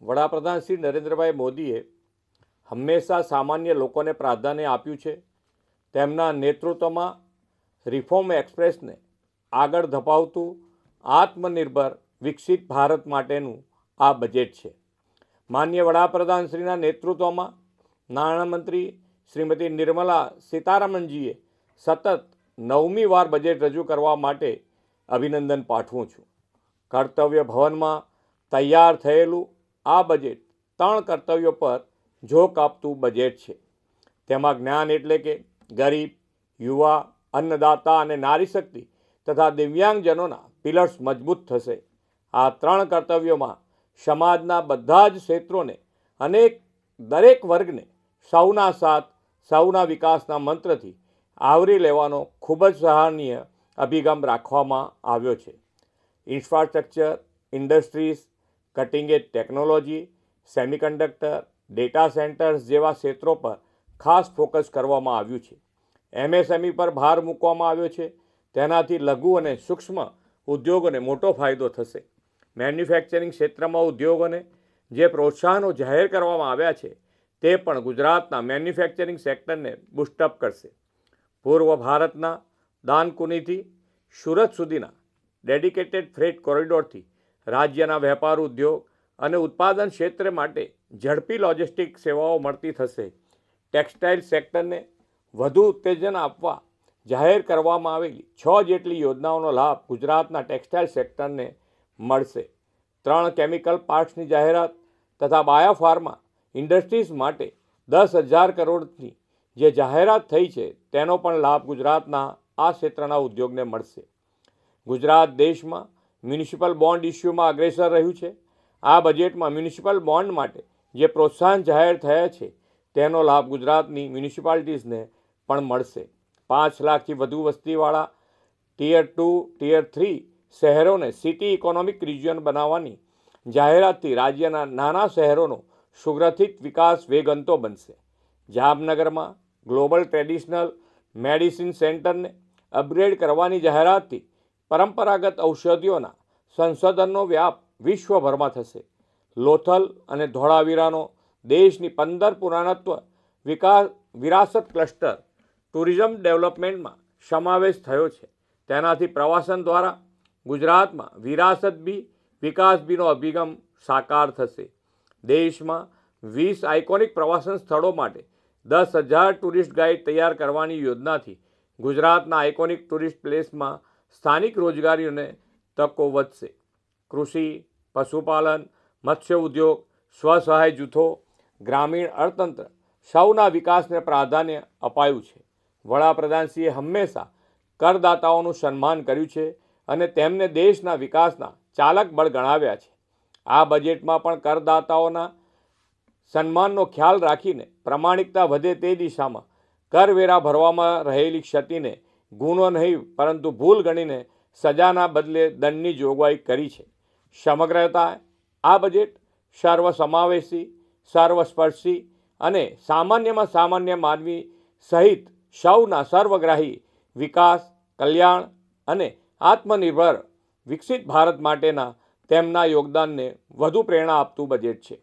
વડાપ્રધાન શ્રી નરેન્દ્રભાઈ મોદીએ હંમેશા સામાન્ય લોકોને પ્રાધાન્ય આપ્યું છે. તેમના નેતૃત્વમાં રિફોર્મ એક્સપ્રેસને આગળ ધપાવતું આત્મનિર્ભર વિકસિત ભારત માટેનું આ બજેટ છે. માનનીય વડાપ્રધાનશ્રીના નેતૃત્વમાં નાણામંત્રી શ્રીમતી નિર્મલા સીતારામનજીએ સતત 9મી વાર બજેટ રજૂ કરવા માટે અભિનંદન પાઠવું છું. કર્તવ્ય ભવનમાં તૈયાર થયેલું આ બજેટ 3 કર્તવ્યો પર ઝોક આપતું બજેટ છે. તેમાં જ્ઞાન એટલે કે ગરીબ, યુવા, અન્નદાતા અને નારી શક્તિ તથા દિવ્યાંગજનોના પિલર્સ મજબૂત થશે. આ 3 કર્તવ્યોમાં સમાજના બધા જ ક્ષેત્રોને અને દરેક વર્ગને સૌના સાથ સૌના વિકાસના મંત્રથી આવરી લેવાનો ખૂબ જ સરાહનીય અભિગમ રાખવામાં આવ્યો છે. ઇન્ફ્રાસ્ટ્રક્ચર, ઇન્ડસ્ટ્રીઝ, કટિંગ એજ ટેકનોલોજી, સેમિકન્ડક્ટર, ડેટા સેન્ટર્સ જેવા ક્ષેત્રો પર ખાસ ફોકસ કરવામાં આવ્યું છે. એમએસએમઈ પર ભાર મૂકવામાં આવ્યો છે. તેનાથી લઘુ અને સૂક્ષ્મ ઉદ્યોગોને મોટો ફાયદો થશે. મેન્યુફેક્ચરિંગ ક્ષેત્રમાં ઉદ્યોગોને જે પ્રોત્સાહનો જાહેર કરવામાં આવ્યા છે તે પણ ગુજરાતના મેન્યુફેક્ચરિંગ સેક્ટરને બૂસ્ટઅપ કરશે. પૂર્વ ભારતના દાનકુનીથી સુરત સુધીના ડેડિકેટેડ ફ્રેટ કોરિડોરથી રાજ્યના વેપાર ઉદ્યોગ અને ઉત્પાદન ક્ષેત્ર માટે ઝડપી લોજિસ્ટિક સેવાઓ મળતી થશે. ટેક્સટાઇલ સેક્ટરને વધુ ઉત્તેજન આપવા જાહેર કરવામાં આવેલી 6 જેટલી યોજનાઓનો લાભ ગુજરાતના ટેક્સટાઇલ સેક્ટરને મળશે. 3 કેમિકલ પાર્ક્સની જાહેરાત તથા બાયોફાર્મા ઇન્ડસ્ટ્રીઝ માટે 10,000 કરોડની જે જાહેરાત થઈ છે તેનો પણ લાભ ગુજરાતના આ ક્ષેત્રના ઉદ્યોગને મળશે. ગુજરાત દેશમાં મ્યુનિસિપલ બોન્ડ ઇસ્યુમાં અગ્રેસર રહ્યું છે. આ બજેટમાં મ્યુનિસિપલ બોન્ડ માટે જે પ્રોત્સાહન જાહેર થયા છે તેનો લાભ ગુજરાતની મ્યુનિસિપાલિટીઝને પણ મળશે. 5 લાખથી વધુ વસ્તીવાળા ટિયર 2, ટિયર 3 શહેરોને સિટી ઇકોનોમિક રિજિયન બનાવવાની જાહેરાતથી રાજ્યના નાના શહેરોનો સુગ્રથિત વિકાસ વેગવંતો બનશે. જામનગરમાં ગ્લોબલ ટ્રેડિશનલ મેડિસિન સેન્ટરને અપગ્રેડ કરવાની જાહેરાતથી પરંપરાગત ઔષધિઓના સંશોધનનો વ્યાપ વિશ્વભરમાં થશે. લોથલ અને ધોળાવીરાનો દેશની 15 પુરાતત્વ વિરાસત ક્લસ્ટર ટુરિઝમ ડેવલપમેન્ટમાં સમાવેશ થયો છે. તેનાથી પ્રવાસન દ્વારા ગુજરાતમાં વિરાસત બી વિકાસ બીનો અભિગમ સાકાર થશે. દેશમાં 20 આઇકોનિક પ્રવાસન સ્થળો માટે 10,000 ટુરિસ્ટ ગાઈડ તૈયાર કરવાની યોજનાથી ગુજરાતના આઇકોનિક ટુરિસ્ટ પ્લેસમાં સ્થાનિક રોજગારીઓને તકો વધશે. કૃષિ, પશુપાલન, મત્સ્ય ઉદ્યોગ, સ્વસહાય જૂથો, ગ્રામીણ અર્થતંત્ર સૌના વિકાસને પ્રાધાન્ય અપાયું છે. વડાપ્રધાનશ્રીએ હંમેશા કરદાતાઓનું સન્માન કર્યું છે અને તેમને દેશના વિકાસના ચાલક બળ ગણાવ્યા છે. આ બજેટમાં પણ કરદાતાઓના સન્માનનો ખ્યાલ રાખીને પ્રામાણિકતા વધે તે દિશામાં કરવેરા ભરવામાં રહેલી ક્ષતિને ગુનો નહીં પરંતુ ભૂલ ગણીને સજાના બદલે દંડની જોગવાઈ કરી છે. સમગ્રતા આ બજેટ સર્વસમાવેશી, સર્વસ્પર્શી અને સામાન્યમાં સામાન્ય માનવી સહિત સૌના સર્વગ્રાહી વિકાસ, કલ્યાણ અને આત્મનિર્ભર વિકસિત ભારત માટેના તેમના યોગદાનને વધુ પ્રેરણા આપતું બજેટ છે.